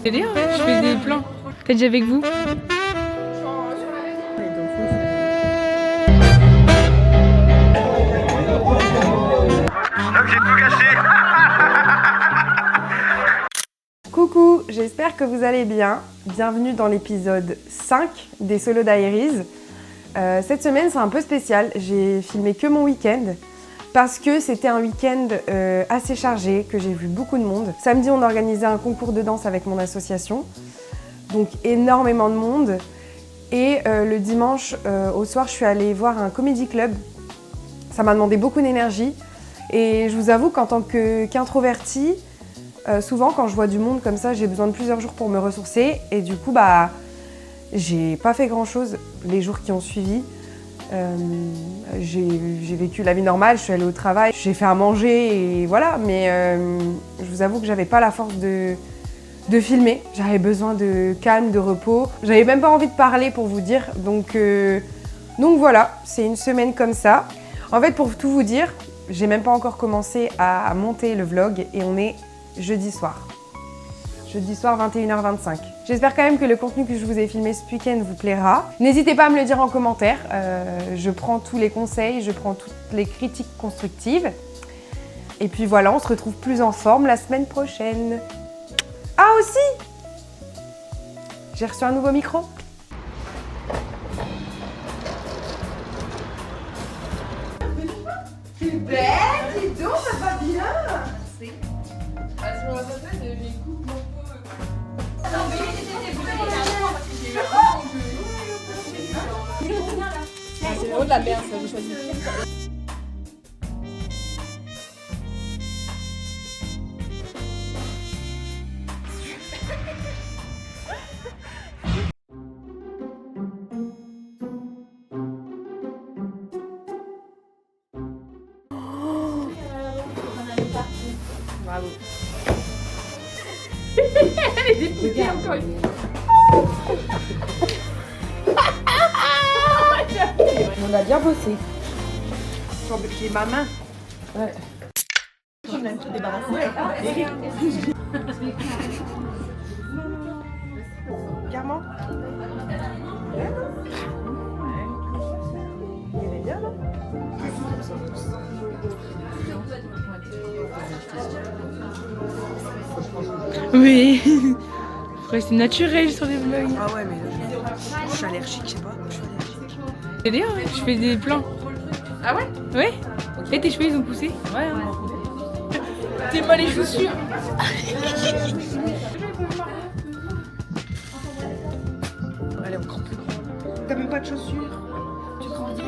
C'est bien, je fais des plans. T'as déjà avec vous? Donc j'ai tout caché. Coucou, j'espère que vous allez bien. Bienvenue dans l'épisode 5 des Solo Diaries. Cette semaine c'est un peu spécial, j'ai filmé que mon week-end parce que c'était un week-end assez chargé, que j'ai vu beaucoup de monde. Samedi on organisait un concours de danse avec mon association, donc énormément de monde. Et le dimanche au soir je suis allée voir un comedy club. Ça m'a demandé beaucoup d'énergie et je vous avoue qu'en tant qu'introvertie, souvent quand je vois du monde comme ça, j'ai besoin de plusieurs jours pour me ressourcer et du coup j'ai pas fait grand chose les jours qui ont suivi. J'ai vécu la vie normale, je suis allée au travail, j'ai fait à manger et voilà, mais je vous avoue que j'avais pas la force de filmer. J'avais besoin de calme, de repos. J'avais même pas envie de parler pour vous dire, donc voilà, c'est une semaine comme ça. En fait, pour tout vous dire, j'ai même pas encore commencé à monter le vlog et on est jeudi soir. Jeudi soir 21h25. J'espère quand même que le contenu que je vous ai filmé ce week-end vous plaira. N'hésitez pas à me le dire en commentaire. Je prends tous les conseils, je prends toutes les critiques constructives. Et puis voilà, on se retrouve plus en forme la semaine prochaine. Ah aussi, j'ai reçu un nouveau micro. T'es belle, dis donc, ça va bien. Merci. C'est vraiment de la merde, ça, j'ai choisi. Bravo. Elle est dégoûtée encore une fois. On a bien bossé. J'ai ma main. Ouais. On a tout débarrassé. Clairement. Il est bien, non? Oui. C'est naturel sur les vlogs. Ah ouais, mais je suis allergique, je sais pas. Je suis allergique. C'est bien, je fais des plans. Ah ouais? Ouais. Et tes cheveux ils ont poussé? Ouais. T'es pas les chaussures. Allez, on crampe. T'as même pas de chaussures. Tu grandis.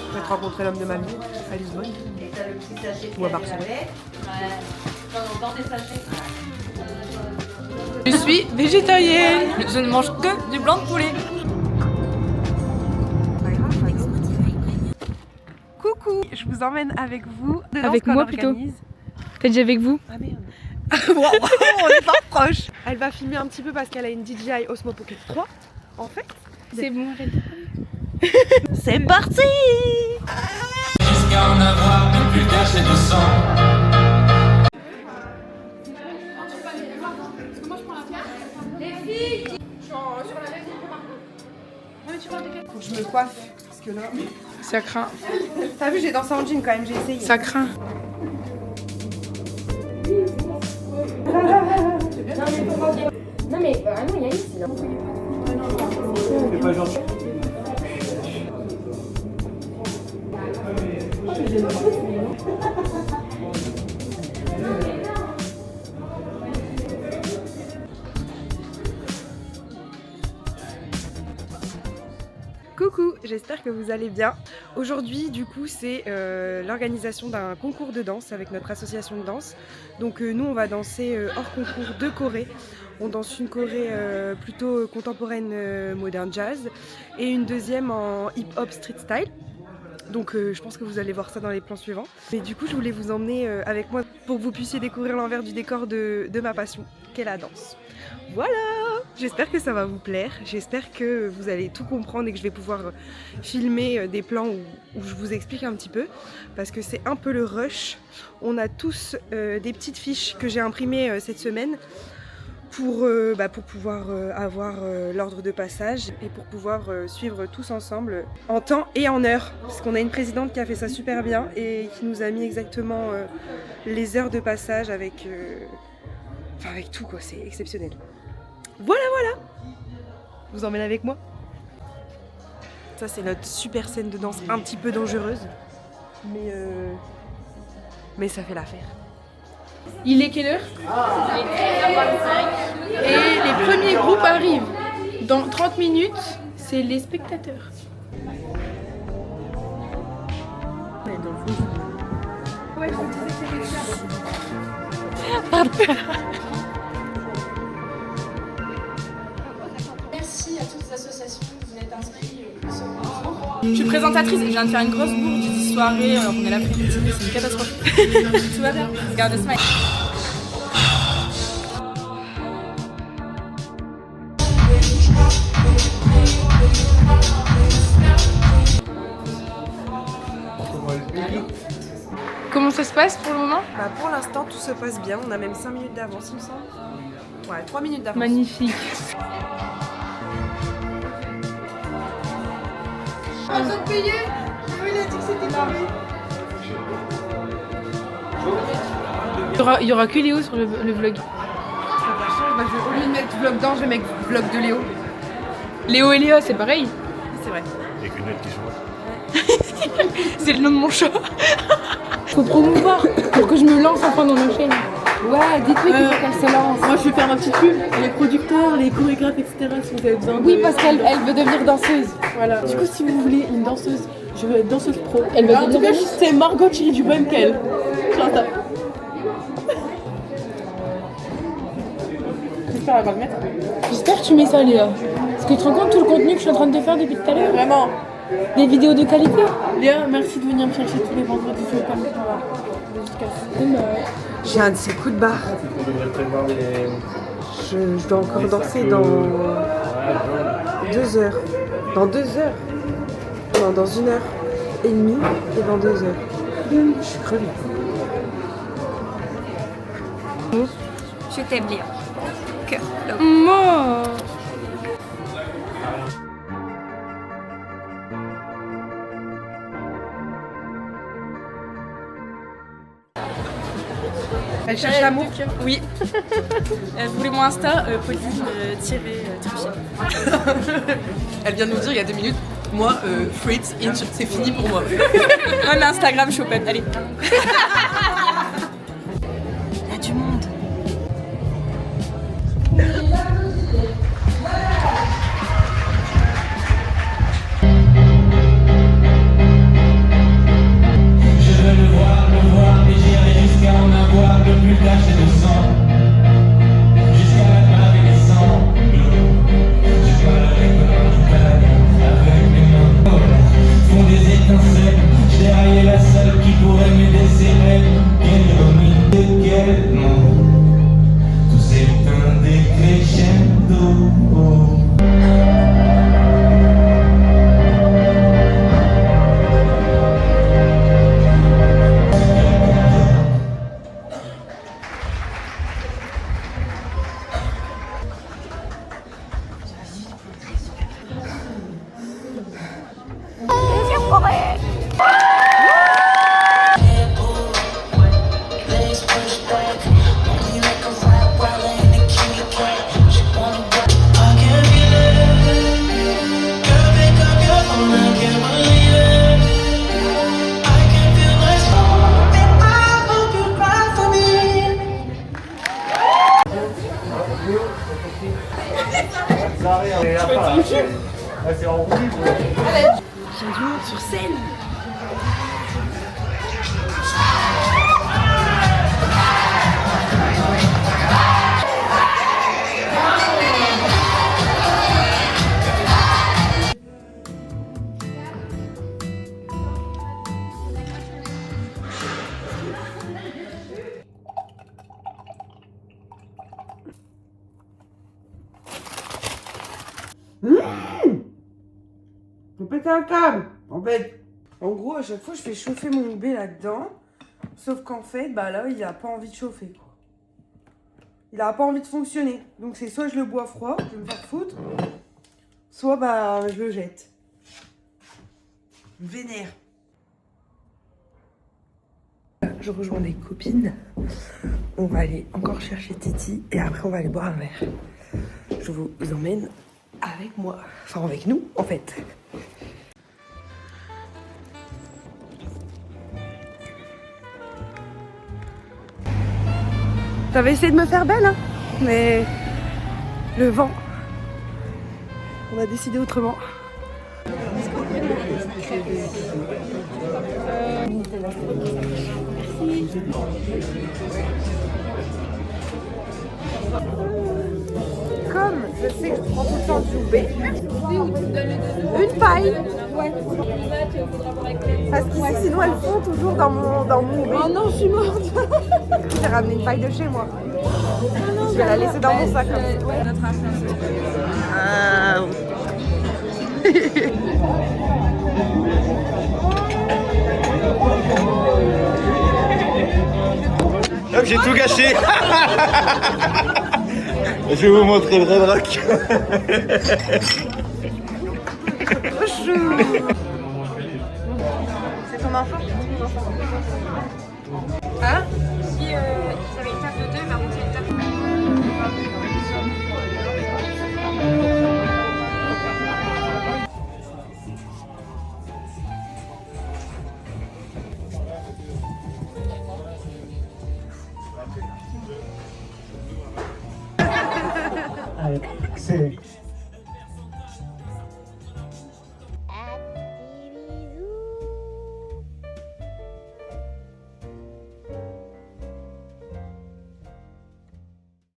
Je vais te rencontrer l'homme de ma vie à Lisbonne ou à Barcelone. Je suis végétarienne. Je ne mange que du blanc de poulet. Coucou, je vous emmène avec vous. Avec moi plutôt. T'as déjà avec vous? Ah merde. On est pas proche. Elle va filmer un petit peu parce qu'elle a une DJI Osmo Pocket 3 en fait. C'est bon, arrête. C'est parti. Jusqu'à en avoir de plus caché du sang. Faut que je me coiffe parce que là. Ça craint. T'as vu, j'ai dansé en jean quand même, j'ai essayé. Ça craint. Non mais vraiment il y a ici là. C'est pas gentil. Coucou, j'espère que vous allez bien. Aujourd'hui, du coup, c'est l'organisation d'un concours de danse avec notre association de danse. Donc nous, on va danser hors concours deux chorés. On danse une choré plutôt contemporaine moderne jazz et une deuxième en hip-hop street style. Donc je pense que vous allez voir ça dans les plans suivants. Mais du coup, je voulais vous emmener avec moi pour que vous puissiez découvrir l'envers du décor de ma passion, qu'est la danse. Voilà! J'espère que ça va vous plaire, j'espère que vous allez tout comprendre et que je vais pouvoir filmer des plans où je vous explique un petit peu, parce que c'est un peu le rush. On a tous des petites fiches que j'ai imprimées cette semaine pour pouvoir avoir l'ordre de passage et pour pouvoir suivre tous ensemble en temps et en heure, parce qu'on a une présidente qui a fait ça super bien et qui nous a mis exactement les heures de passage avec tout quoi, c'est exceptionnel. Voilà. Je vous emmène avec moi. Ça c'est notre super scène de danse un petit peu dangereuse, mais ça fait l'affaire. Il est quelle heure? Il est 13h25. Et les premiers groupes arrivent. Dans 30 minutes, c'est les spectateurs. Ouais, je vous disais que c'était ça. Pardon. Merci à toutes les associations qui vous êtes inscrits sur le concours. Je suis présentatrice et je viens de faire une grosse bourde. J'ai dit soirée, on est l'après-midi, c'est une catastrophe. Tout va bien, regarde le smile. Comment ça se passe pour le moment? Pour l'instant tout se passe bien, on a même 5 minutes d'avance il me semble. Ouais, 3 minutes d'avance. Magnifique. Pas besoin de payer. Il a dit que c'était gratuit. Il y aura que Léo sur le vlog. Au lieu de mettre vlog d'Ange, je vais mettre vlog de Léo. Léo et Léa, c'est pareil. C'est vrai. Avec une autre qui chante. C'est le nom de mon chat. Faut promouvoir pour que je me lance enfin dans ma chaîne. Ouais, dites-lui qu'il faut qu'elle se lance. Moi je vais faire ma petite pub, les producteurs, les chorégraphes, etc. si vous avez besoin de... Oui, parce qu'elle veut devenir danseuse. Voilà. Du coup si vous voulez une danseuse, je veux être danseuse pro. Elle va En tout cas c'est Margot Thierry du même qu'elle. J'espère qu'elle va le mettre. J'espère que tu mets ça, Léa. Parce que tu te rends compte tout le contenu que je suis en train de te faire depuis tout à l'heure? Vraiment. Des vidéos de qualité. Léa, merci de venir me chercher tous les vendredis. Je vais pas me faire la dédicace. J'ai un de ces coups de barre. Je dois encore danser dans 2 heures. Dans 2 heures? Non, dans 1 heure et demie et dans 2 heures. Je suis crevée. Je t'aime bien. Cœur. Moi. Elle cherche l'amour? Oui. Voulez-moi Insta, Pauline-Truchet. Elle vient de nous dire il y a 2 minutes, moi, Fritz, Inch, c'est fini pour moi. Ouais, mais Instagram, Chopette, allez. Il y a du monde. Je veux le voir, et j'irai jusqu'à en avoir le plus taché de sang. Jusqu'à la barre des sanglots. Je parlerai comme du calme avec mes mains. Font des étincelles, je déraillais la seule qui pourrait m'aider, c'est elle. Quelle ironie, quel nom. Tout s'éteint décrescendo. Sur scène. péter un câble, en fait. En gros, à chaque fois, je fais chauffer mon bébé là-dedans. Sauf qu'en fait, bah là, il a pas envie de chauffer, quoi. Il a pas envie de fonctionner. Donc c'est soit je le bois froid, je vais me faire foutre, soit bah je le jette. Vénère. Je rejoins des copines. On va aller encore chercher Titi et après on va aller boire un verre. Je vous emmène avec moi. Enfin avec nous en fait. J'avais essayé de me faire belle, hein, mais le vent, on a décidé autrement. Comme je sais que je prends tout le temps du Joubé, une paille. Ouais. Parce qu'ici, sinon elles font toujours dans mon Joubé. Oh non, je suis morte. J'ai ramené une paille de chez moi. Je vais la laisser dans mon sac. Hop, j'ai tout gâché. Je vais vous montrer le vrai vrac. C'est ton enfant? Hein? Si ils avaient une table de 2, par contre, il y a une table. Allez, c'est